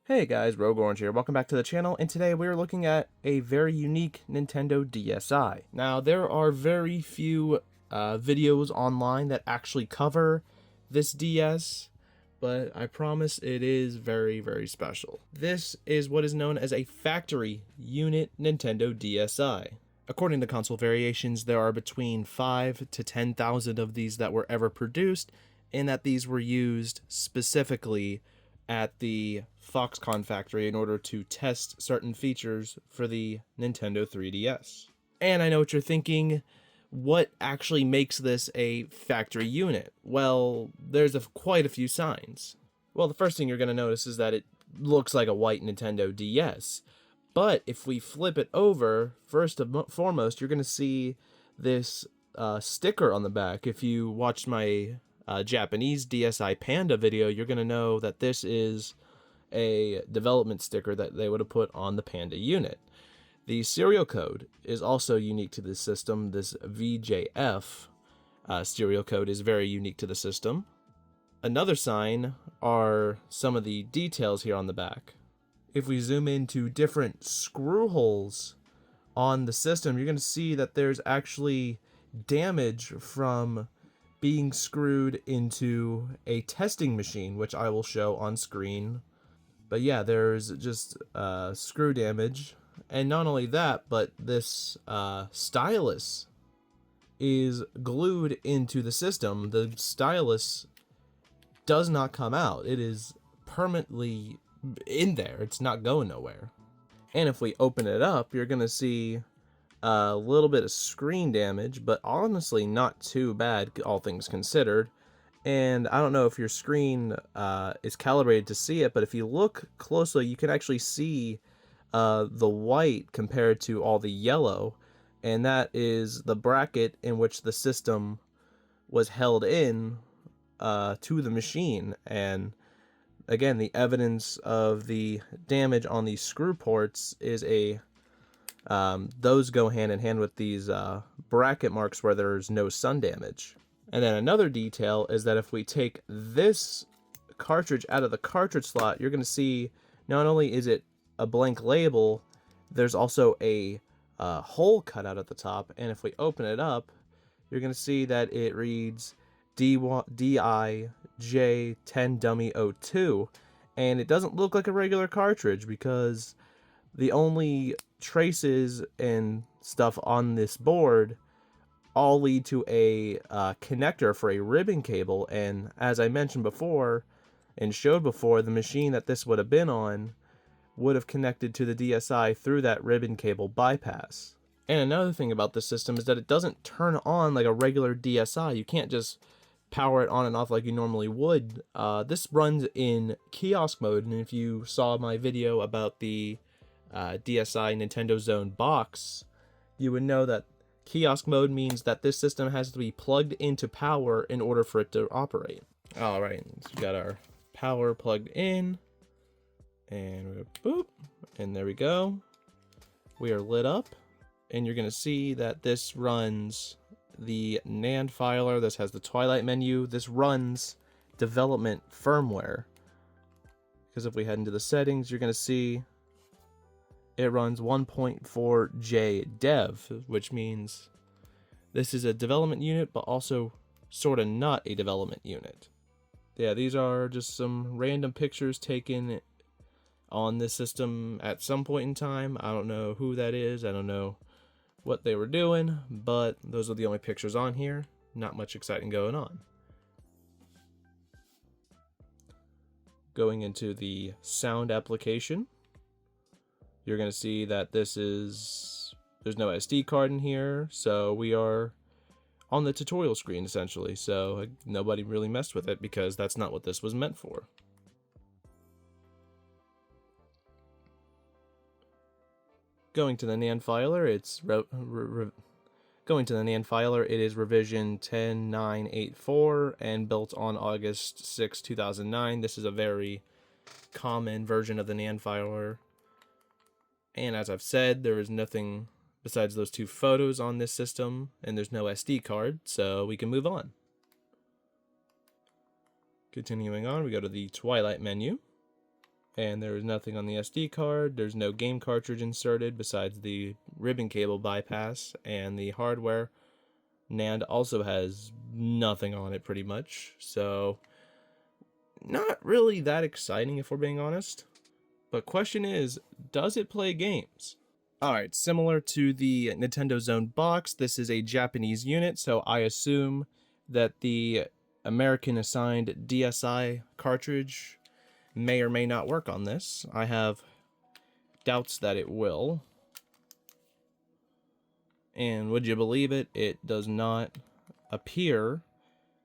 Hey guys, Rogue Orange here. Welcome back to the channel, and today we're looking at a very unique Nintendo DSi. Now, there are very few videos online that actually cover this DS, but I promise it is very, very special. This is what is known as a factory unit Nintendo DSi. According to console variations, there are between 5 to 10,000 of these that were ever produced, and that these were used specifically at the Foxconn factory in order to test certain features for the Nintendo 3DS. And I know what you're thinking, what actually makes this a factory unit? Well, there's quite a few signs. Well, the first thing you're going to notice is that it looks like a white Nintendo DS. But if we flip it over, first and foremost, you're going to see this sticker on the back. If you watched my Japanese DSi Panda video, you're going to know that this is a development sticker that they would have put on the Panda unit. The serial code is also unique to this system. This VJF serial code is very unique to the system. Another sign are some of the details here on the back. If we zoom into different screw holes on the system, you're going to see that there's actually damage from being screwed into a testing machine, which I will show on screen. But yeah, there's just screw damage. And not only that, but this stylus is glued into the system. The stylus does not come out. It is permanently in there. It's not going nowhere. And if we open it up, you're going to see a little bit of screen damage, but honestly not too bad, all things considered. And I don't know if your screen is calibrated to see it, but if you look closely, you can actually see the white compared to all the yellow, and that is the bracket in which the system was held in to the machine. And again, the evidence of the damage on these screw ports is those go hand in hand with these bracket marks where there's no sun damage. And then another detail is that if we take this cartridge out of the cartridge slot, you're going to see not only is it a blank label, there's also a hole cut out at the top. And if we open it up, you're going to see that it reads DIJ10Dummy02. And it doesn't look like a regular cartridge because the only traces and stuff on this board all lead to a connector for a ribbon cable. And as I mentioned before and showed before, the machine that this would have been on would have connected to the DSi through that ribbon cable bypass. And another thing about this system is that it doesn't turn on like a regular DSi. You can't just power it on and off like you normally would. This runs in kiosk mode, and if you saw my video about the DSi Nintendo Zone box, you would know that kiosk mode means that this system has to be plugged into power in order for it to operate. Alright, so we got our power plugged in, and we boop, and there we go. We are lit up, and you're going to see that this runs the NAND filer. This has the Twilight menu. This runs development firmware, because if we head into the settings, you're going to see it runs 1.4J dev, which means this is a development unit, but also sort of not a development unit. Yeah, these are just some random pictures taken on this system at some point in time. I don't know who that is. I don't know what they were doing, but those are the only pictures on here. Not much exciting going on. Going into the sound application, you're going to see that there's no SD card in here, so we are on the tutorial screen essentially, so nobody really messed with it because that's not what this was meant for. Going to the NAND filer, it is revision 10984 and built on August 6, 2009. This is a very common version of the NAND filer. And as I've said, there is nothing besides those two photos on this system, and there's no SD card, so we can move on. Continuing on, we go to the Twilight menu. And there is nothing on the SD card. There's no game cartridge inserted besides the ribbon cable bypass, and the hardware NAND also has nothing on it pretty much. So not really that exciting if we're being honest. But question is, does it play games? Alright, similar to the Nintendo Zone box, this is a Japanese unit, so I assume that the American assigned DSi cartridge may or may not work on this. I have doubts that it will. And would you believe it, it does not appear.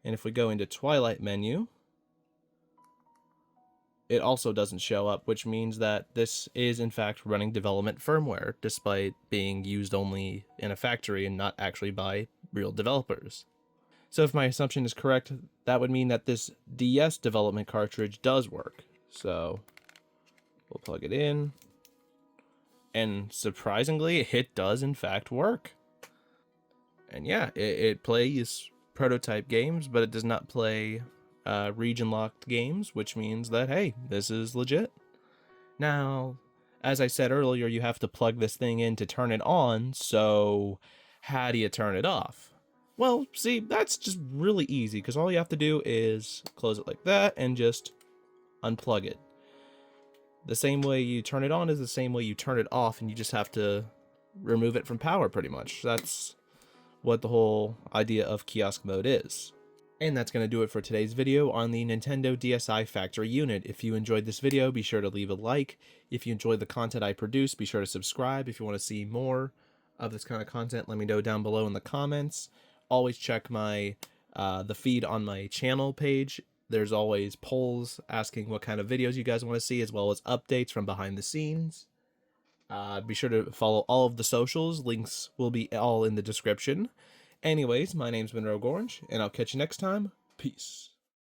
And if we go into Twilight menu, it also doesn't show up, which means that this is in fact running development firmware, despite being used only in a factory and not actually by real developers. So if my assumption is correct, that would mean that this DS development cartridge does work. So we'll plug it in, and surprisingly, it does in fact work. And yeah, it plays prototype games, but it does not play region-locked games, which means that, hey, this is legit. Now, as I said earlier, you have to plug this thing in to turn it on, so how do you turn it off? Well, see, that's just really easy, because all you have to do is close it like that and just unplug it. The same way you turn it on is the same way you turn it off, and you just have to remove it from power, pretty much. That's what the whole idea of kiosk mode is. And that's going to do it for today's video on the Nintendo DSi factory unit. If you enjoyed this video, be sure to leave a like. If you enjoyed the content I produce, be sure to subscribe. If you want to see more of this kind of content, let me know down below in the comments. Always check my the feed on my channel page. There's always polls asking what kind of videos you guys want to see, as well as updates from behind the scenes. Be sure to follow all of the socials. Links will be all in the description. Anyways, my name's been Rogue Orange, and I'll catch you next time. Peace.